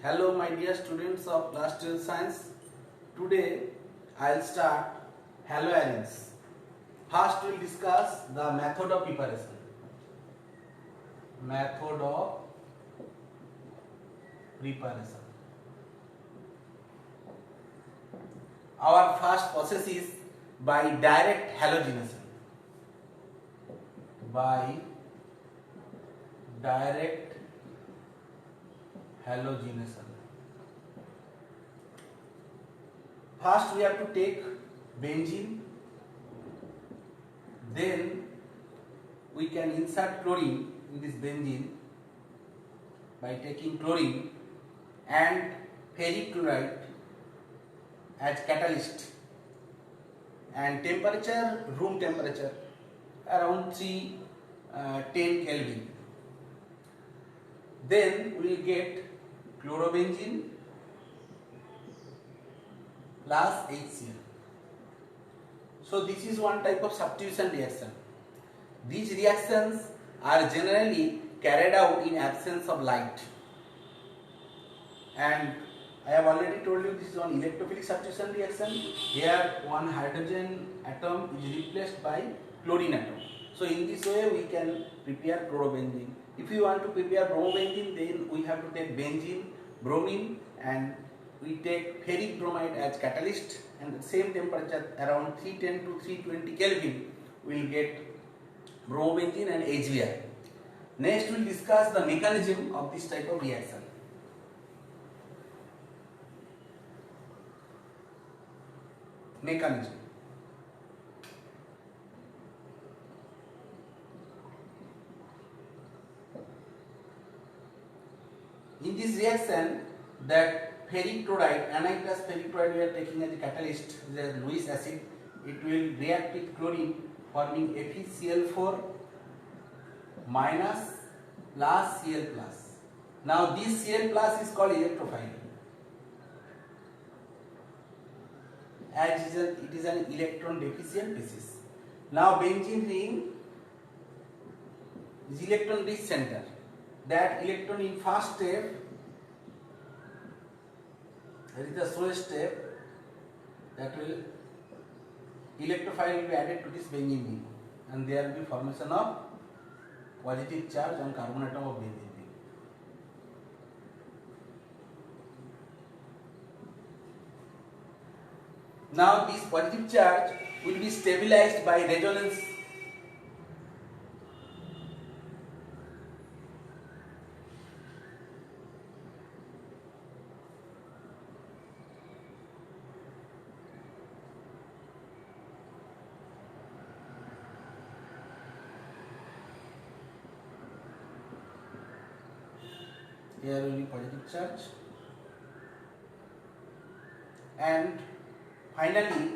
Hello my dear students of class 12 science. Today I'll start haloarenes. First we'll discuss the method of preparation. Method of preparation. Our first process is by direct halogenation. By direct halogenation. First we have to take benzene, then we can insert chlorine in this benzene by taking chlorine and ferric chloride as catalyst, and temperature room temperature around 310 Kelvin. Then we will get chlorobenzene plus HCl. So this is one type of substitution reaction. These reactions are generally carried out in absence of light, and I have already told you this is one electrophilic substitution reaction. Here one hydrogen atom is replaced by chlorine atom. So in this way we can prepare chlorobenzene. If you want to prepare bromobenzene, then we have to take benzene, bromine, and we take ferric bromide as catalyst, and at the same temperature around 310 to 320 Kelvin we will get bromobenzene and HBr. Next we will discuss the mechanism of this type of reaction. Mechanism. In this reaction, that ferric chloride, anhydrous ferric chloride we are taking as a catalyst, the Lewis acid, it will react with chlorine forming FeCl4 minus plus Cl plus. Now this Cl plus is called electrophile, as it is an electron deficient basis. Now benzene ring is electron rich center. That electron in first step, that is the slowest step, that will electrophile will be added to this benzene ring, and there will be formation of positive charge on carbon atom of benzene ring. Now this positive charge will be stabilized by resonance. Here will be positive charge, and finally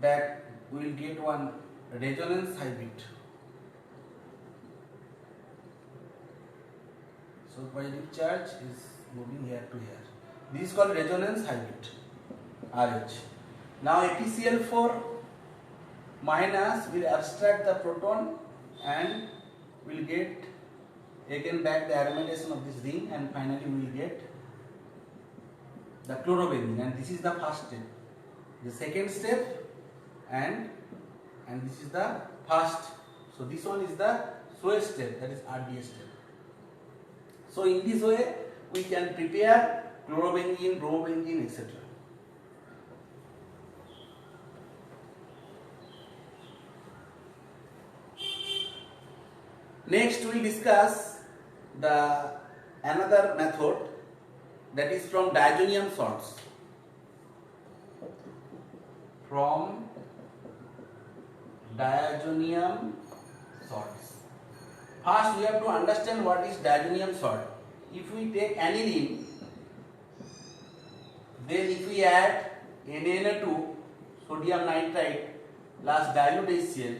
that we will get one resonance hybrid. So positive charge is moving here to here. This is called resonance hybrid, RH. Now FeCl4 minus will abstract the proton and will get again back the aromatization of this ring, and finally we will get the chlorobenzene, and this is the first step. The second step, and this is the first. So this one is the slowest step, that is RDS step. So in this way we can prepare chlorobenzene, bromobenzene, etc. Next we will discuss the another method, that is from diazonium salts. From diazonium salts. First we have to understand what is diazonium salt. If we take aniline, then if we add NaNO2, sodium nitrite plus dilute HCl,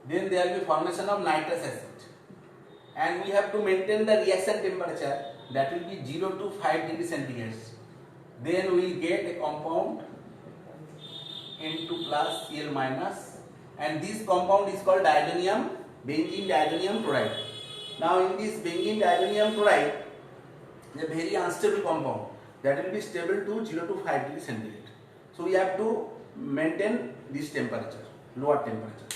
then there will be formation of nitrous acid, and we have to maintain the reaction temperature, that will be 0 to 5 degrees centigrade. Then we will get a compound N2 plus Cl minus, and this compound is called benzene diazonium chloride. Now in this benzene diazonium chloride, a very unstable compound that will be stable to 0 to 5 degree centigrade. So we have to maintain this temperature, lower temperature.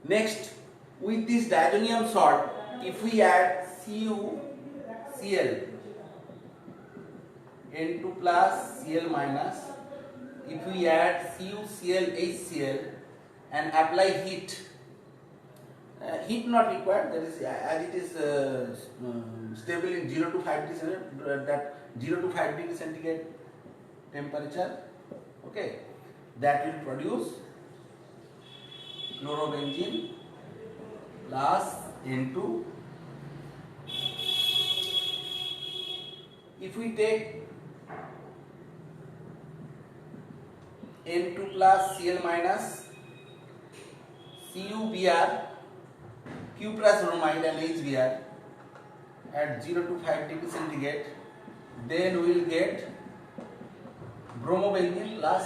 Next, with this diazonium salt, if we add CuCl, N2 plus Cl minus, if we add CuCl HCl and apply heat, heat not required, that is as it is stable in 0 to 5 degree centigrade, that 0 to 5 degree centigrade temperature, okay, that will produce chlorobenzene plus N2. If we take N2 plus Cl minus CuBr, Q plus bromide and HBr at 0 to 5 degree centigrade, then we will get bromobenzene plus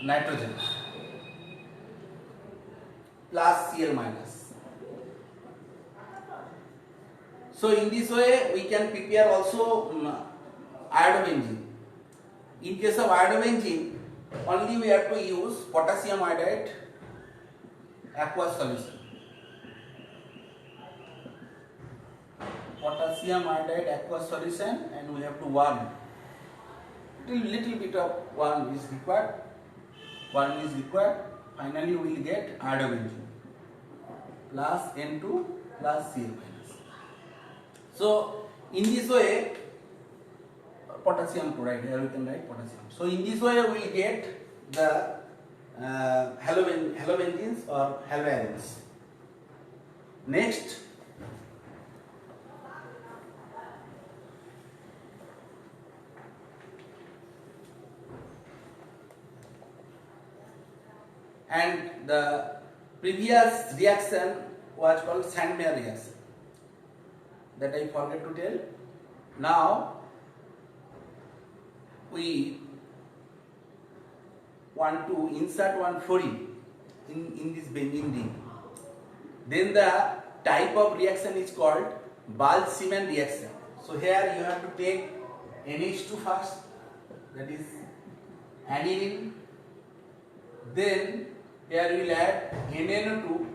nitrogen plus Cl minus. So in this way we can prepare also iodobenzene. In case of iodobenzene, only we have to use potassium iodide aqueous solution. Potassium iodide aqueous solution, and we have to warm. Little bit of warm is required. Finally, we will get iodobenzene plus N2 plus Cl minus. So in this way, potassium chloride, here we can write potassium. So in this way, we will get the halobenzenes or haloarenes. Next, and the previous reaction was called Sandmeyer reaction, that I forgot to tell. Now we want to insert one fluorine in this benzene ring. Then the type of reaction is called Balch-Siemens reaction. So here you have to take NH2 first, that is aniline. Then here we will add NaNO2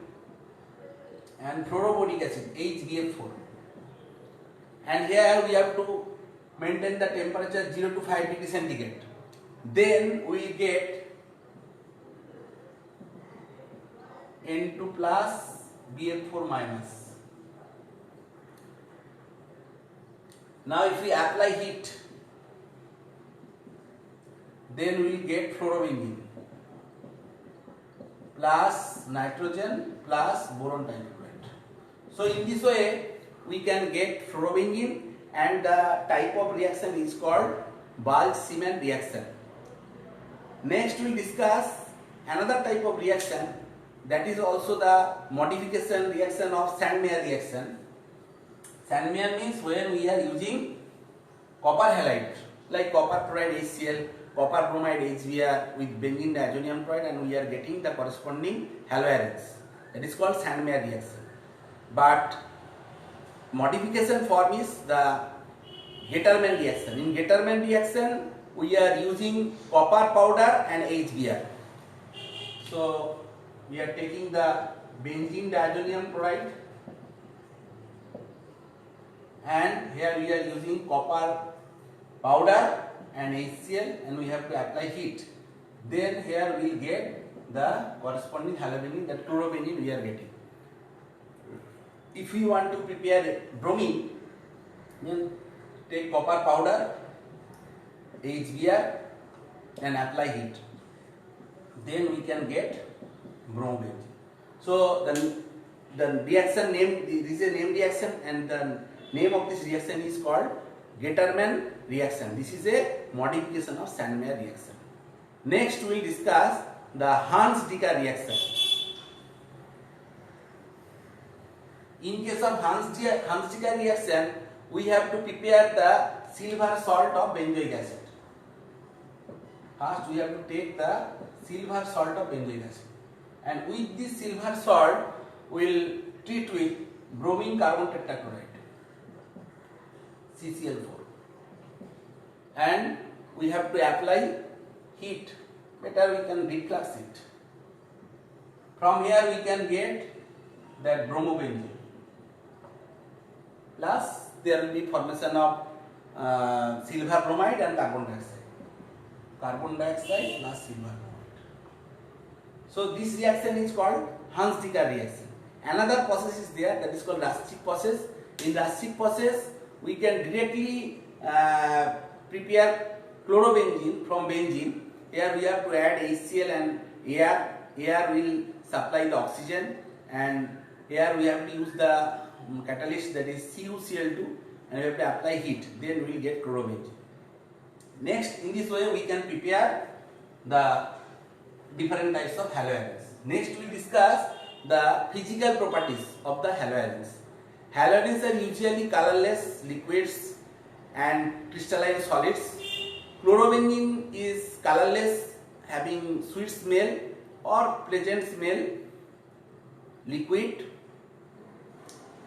and fluoroboric acid HBF4. And here we have to maintain the temperature 0 to 5 degree centigrade. Then we will get N2 plus BF4 minus. Now if we apply heat, then we will get fluorobenzene plus nitrogen plus boron trichloride. So in this way we can get fluorobenzene, and the type of reaction is called Balch-Siemens reaction. Next we discuss another type of reaction, that is also the modification reaction of Sandmeyer reaction. Sandmeyer means when we are using copper halide like copper chloride HCl, copper bromide HBr with benzene diazonium chloride, and we are getting the corresponding haloarenes. That is called Sandmeyer reaction. But modification form is the Getterman reaction. In Getterman reaction, we are using copper powder and HBr. So we are taking the benzene diazonium chloride, and here we are using copper powder and HCl, and we have to apply heat. Then here we will get the corresponding halobenzene, that chlorobenzene we are getting. If we want to prepare bromine, then take copper powder, HBr, and apply heat. Then we can get bromobenzene. So the reaction name, this is a name reaction, and the name of this reaction is called Getterman reaction. This is a modification of Sandmeyer reaction. Next we will discuss the Hans-Dicker reaction. In case of Hans-Dicker reaction, we have to prepare the silver salt of benzoic acid. First we have to take the silver salt of benzoic acid, and with this silver salt we will treat with bromine carbon tetrachloride. CCl4, and we have to apply heat. Better we can reflux it. From here we can get that bromobenzene. Plus there will be formation of silver bromide and carbon dioxide. Carbon dioxide plus silver bromide. So this reaction is called Hans-Dicker reaction. Another process is there, that is called Rastrick process. In Rastrick process, we can directly prepare chlorobenzene from benzene. Here we have to add HCl and air. Air will supply the oxygen, and here we have to use the catalyst, that is CuCl2, and we have to apply heat. Then we will get chlorobenzene. Next, in this way we can prepare the different types of halogens. Next we will discuss the physical properties of the halogens. Halogens are usually colorless liquids and crystalline solids. Chlorobenzene is colorless, having sweet smell or pleasant smell liquid.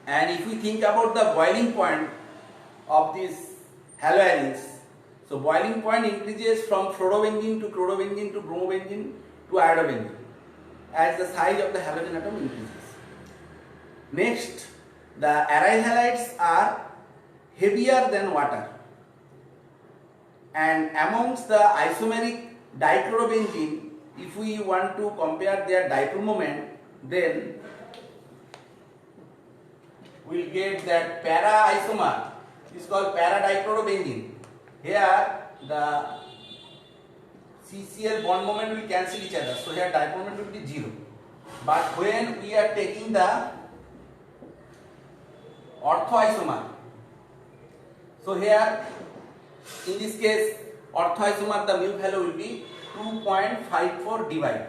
And if we think about the boiling point of these halogens, so boiling point increases from fluorobenzene to chlorobenzene to bromobenzene to iodobenzene as the size of the halogen atom increases. Next, the aryl halides are heavier than water, and amongst the isomeric dichlorobenzene, if we want to compare their dipole moment, then we will get that para isomer is called para dichlorobenzene. Here the CCl bond moment will cancel each other, so here dipole moment will be 0. But when we are taking the orthoisomer, so here in this case orthoisomer, the mu value will be 2.54 divide.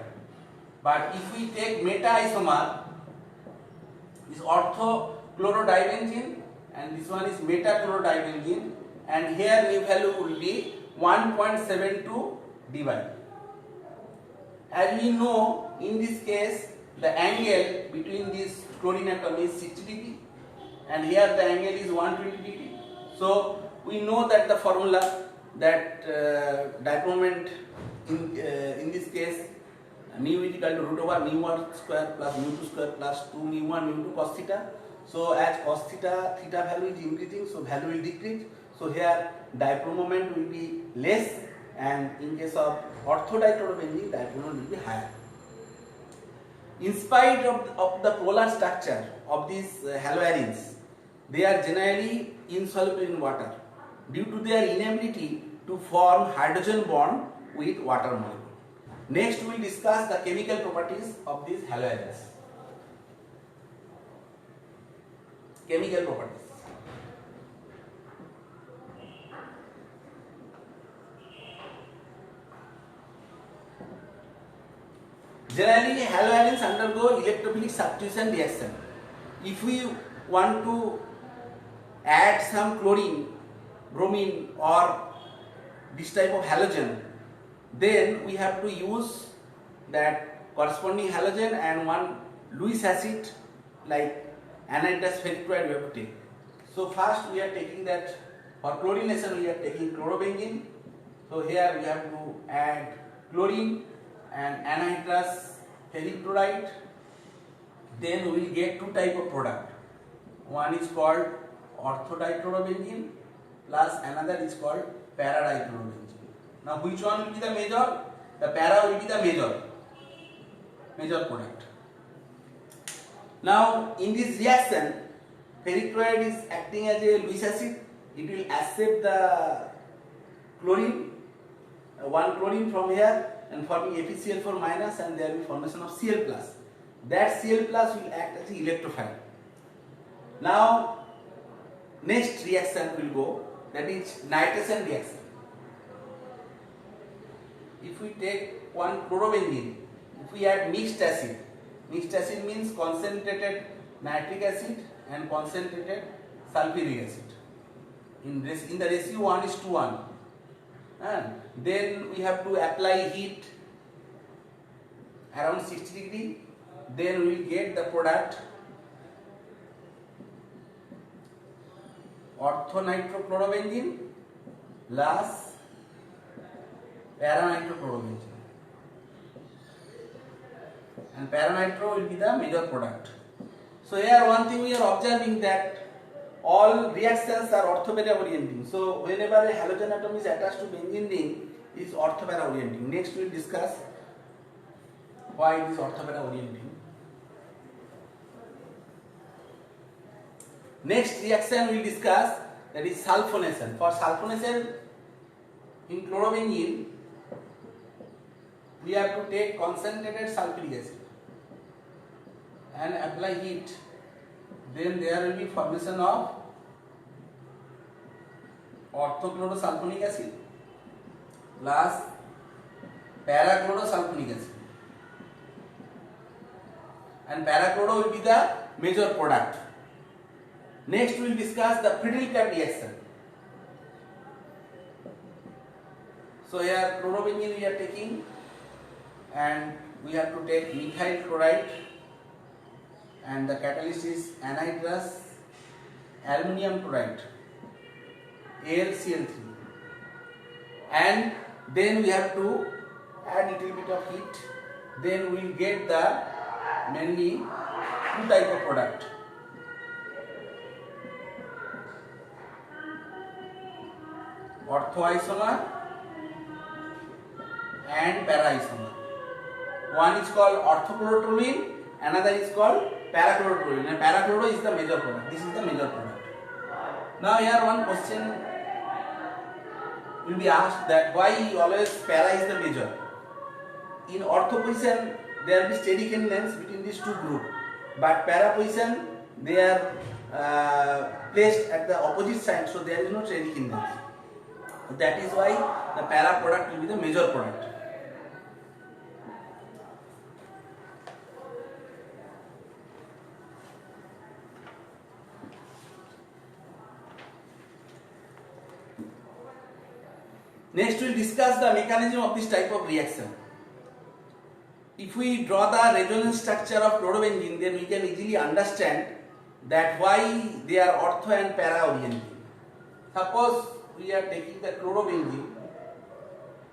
But if we take meta-isomer, this ortho-chlorodibenzene and this one is meta-chlorodibenzene, and here mu value will be 1.72 divide. As we know, in this case the angle between this chlorine atom is 60 degree and here the angle is 120 degree. So we know that the formula, that dipole moment in this case mu is equal to root over mu1 square plus mu2 square plus 2 mu1 mu2 cos theta. So as cos theta value is increasing, so value will decrease. So here dipole moment will be less, and in case of orthodichlorobenzene, dipole moment will be higher. In spite of the polar structure of these haloarenes, they are generally insoluble in water due to their inability to form hydrogen bond with water molecule. Next we will discuss the chemical properties of these haloarenes. Chemical properties. Generally, haloarenes undergo electrophilic substitution reaction. If we want to add some chlorine, bromine or this type of halogen, then we have to use that corresponding halogen and one Lewis acid like anhydrous ferric chloride we have to take. So first we are taking that, for chlorination we are taking chlorobenzene. So here we have to add chlorine and anhydrous ferric chloride. Then we will get two type of product. One is called orthodichlorobenzene plus another is called para-dichlorobenzene. Now which one will be the major? The para will be the major product. Now in this reaction, ferric chloride is acting as a Lewis acid. It will accept the chlorine, one chlorine from here, and forming FeCl4 minus, and there will be formation of Cl plus. That Cl plus will act as an electrophile. Now next reaction will go, that is nitration reaction. If we take one chlorobenzene, if we add mixed acid means concentrated nitric acid and concentrated sulfuric acid. In the ratio 1:1, and then we have to apply heat around 60 degree. Then we will get the product orthonitroplurovengine plus paranitroplurovengine, and paranitro will be the major product. So here one thing we are observing that all reactions are orthopara orienting. So whenever a halogen atom is attached to benzene ring, is orthopara orienting. Next we will discuss why it is orthopara orienting. Next reaction we will discuss, that is sulfonation. For sulfonation in chlorobenzene, we have to take concentrated sulfuric acid and apply heat. Then there will be formation of orthochlorosulfonic acid plus parachlorosulfonic acid, and parachloro will be the major product. Next we will discuss the Friedel-Crafts reaction. So here chlorobenzene we are taking, and we have to take methyl chloride, and the catalyst is anhydrous aluminum chloride, AlCl3, and then we have to add little bit of heat. Then we will get the mainly two type of product. Orthoisomer and paraisomer. One is called orthochlorotoluene, another is called parachlorotoluene, and parachloro is the major product. This is the major product. Now here one question will be asked, that why always para is the major? In ortho position there will be steady chain lengths between these two groups, but para position they are placed at the opposite side, so there is no steady chain length. That is why the para product will be the major product. Next we will discuss the mechanism of this type of reaction. If we draw the resonance structure of chlorobenzene, then we can easily understand that why they are ortho and para orienting. Suppose we are taking the chlorobenzene,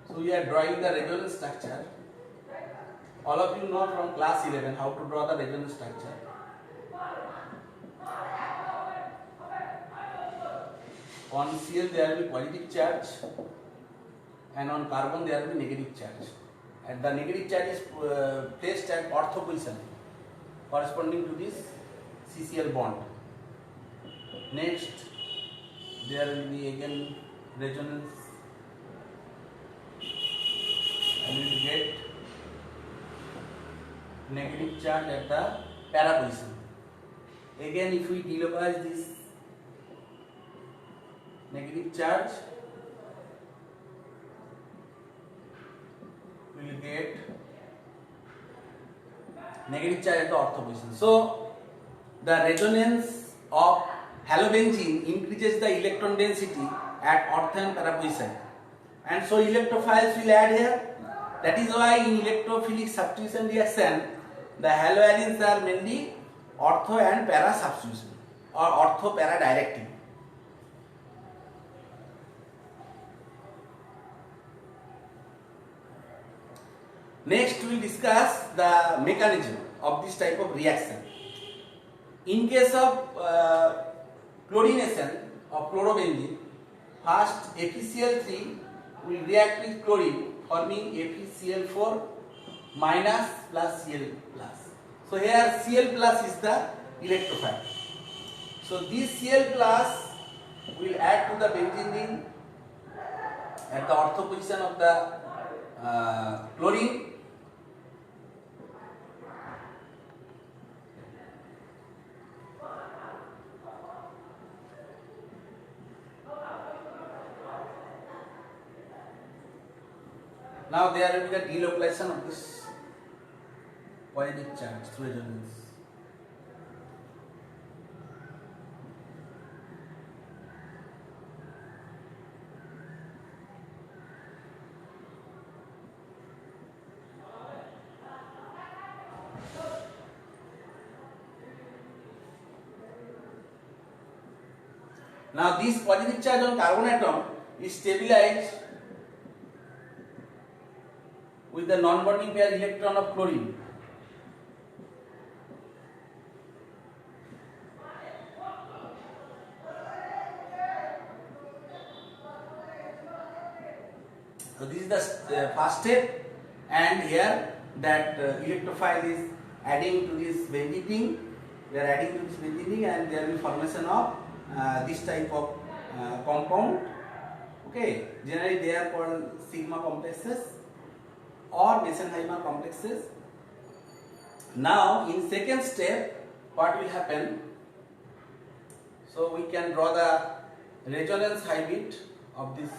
so we are drawing the resonance structure. All of you know from class 11 how to draw the resonance structure. On Cl there will be positive charge, and on carbon there will be negative charge, and the negative charge is placed at ortho position corresponding to this CCl bond. Next there will be again resonance, and we will get negative charge at the para position. Again if we delocalize this negative charge, we will get negative charge at the ortho position. So the resonance of halobenzene increases the electron density at ortho and para position, and so electrophiles will add here. That is why in electrophilic substitution reaction the haloarenes are mainly ortho and para substitution or ortho para directing. Next we will discuss the mechanism of this type of reaction. In case of chlorination of chlorobenzene, first FeCl3 will react with chlorine forming FeCl4 minus plus Cl plus. So here Cl plus is the electrophile. So this Cl plus will add to the benzene ring at the ortho position of the chlorine. Now there will be the delocalization of this positive charge through resonance. Now this positive charge on carbon atom is stabilized with the non-bonding pair electron of chlorine. So this is the first step, and here that electrophile is adding to this benzene. We are adding to this benzene, and there will be formation of this type of compound. Okay, generally they are called sigma complexes or Mesenheimer complexes. Now in second step, what will happen? So we can draw the resonance hybrid of this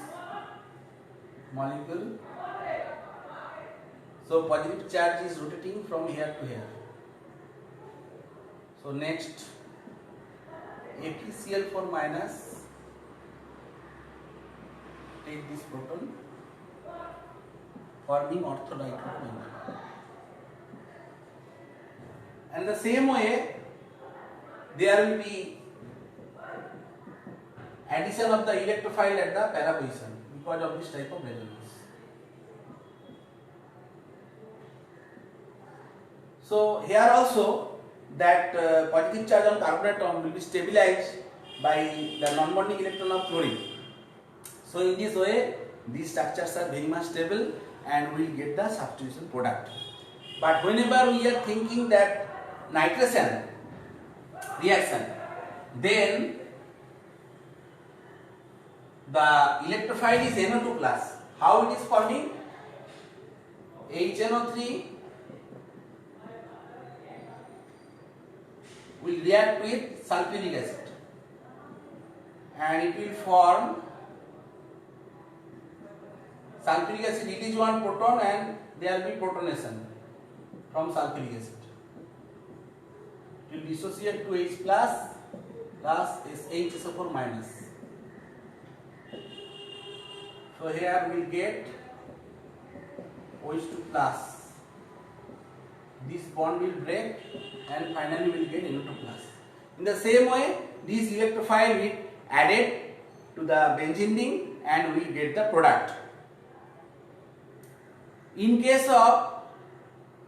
molecule. So positive charge is rotating from here to here. So next, FeCl4 minus, take this proton, forming orthodichromate. And the same way, there will be addition of the electrophile at the para position because of this type of resonance. So here also that positive charge on carbon atom will be stabilized by the non-bonding electron of chlorine. So in this way, these structures are very much stable and we will get the substitution product. But whenever we are thinking that nitration reaction, then the electrophile is NO2 plus. How it is forming? HNO3 will react with sulfuric acid and it will form sulfuric acid. It is one proton and there will be protonation from sulfuric acid. It will dissociate to H plus HSO4 minus. So here we will get OH2 plus. This bond will break and finally we will get NO2 plus. In the same way, this electrophile will added to the benzene ring and we will get the product. In case of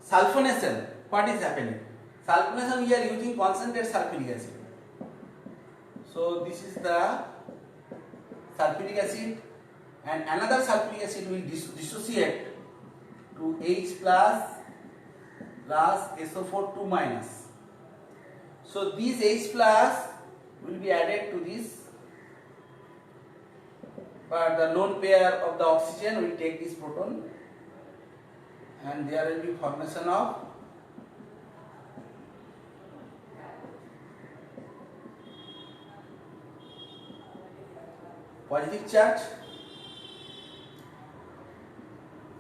sulfonation, what is happening? Sulfonation, we are using concentrated sulfuric acid. So this is the sulfuric acid and another sulfuric acid will dissociate to H plus SO4 2 minus. So this H plus will be added to this, but the lone pair of the oxygen will take this proton and there will be formation of positive charge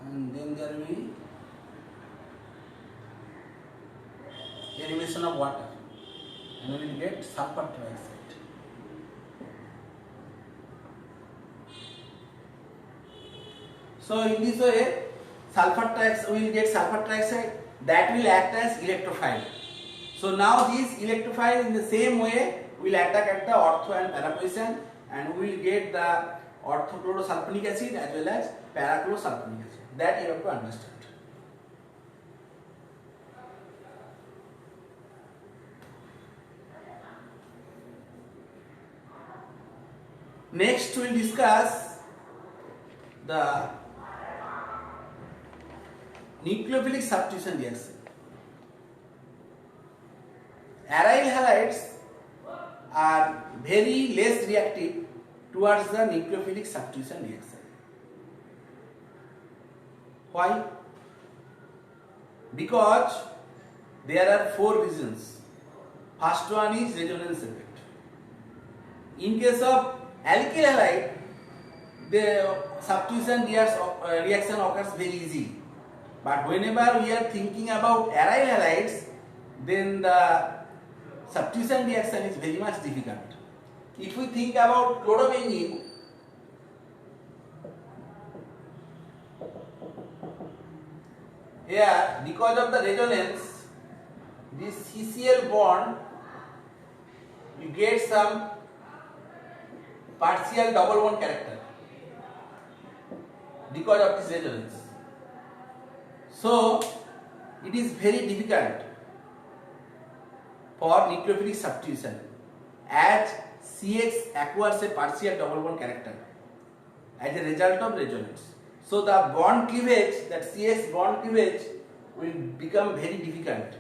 and then there will be elimination of water and we will get sulfur trioxide. So in this way, we will get sulfur trioxide that will act as electrophile. So now this electrophile in the same way will attack at the ortho and para position and we will get the orthochlorosulfonic acid as well as parachlorosulfonic acid. That you have to understand. Next we will discuss the nucleophilic substitution reaction. Aryl halides are very less reactive towards the nucleophilic substitution reaction. Why? Because there are 4 reasons. First one is resonance effect. In case of alkyl halide, the substitution reaction occurs very easily. But whenever we are thinking about aryl halides, then the substitution reaction is very much difficult. If we think about chlorobenzene, here because of the resonance, this CCl bond, you get some partial double bond character because of this resonance. So it is very difficult for nucleophilic substitution as CX acquires a partial double bond character as a result of resonance. So the bond cleavage, that CX bond cleavage will become very difficult.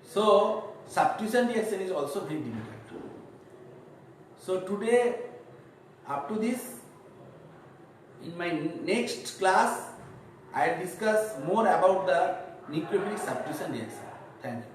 So substitution reaction is also very difficult. So today, up to this, in my next class, I will discuss more about the nucleophilic substitution reaction. Thank you.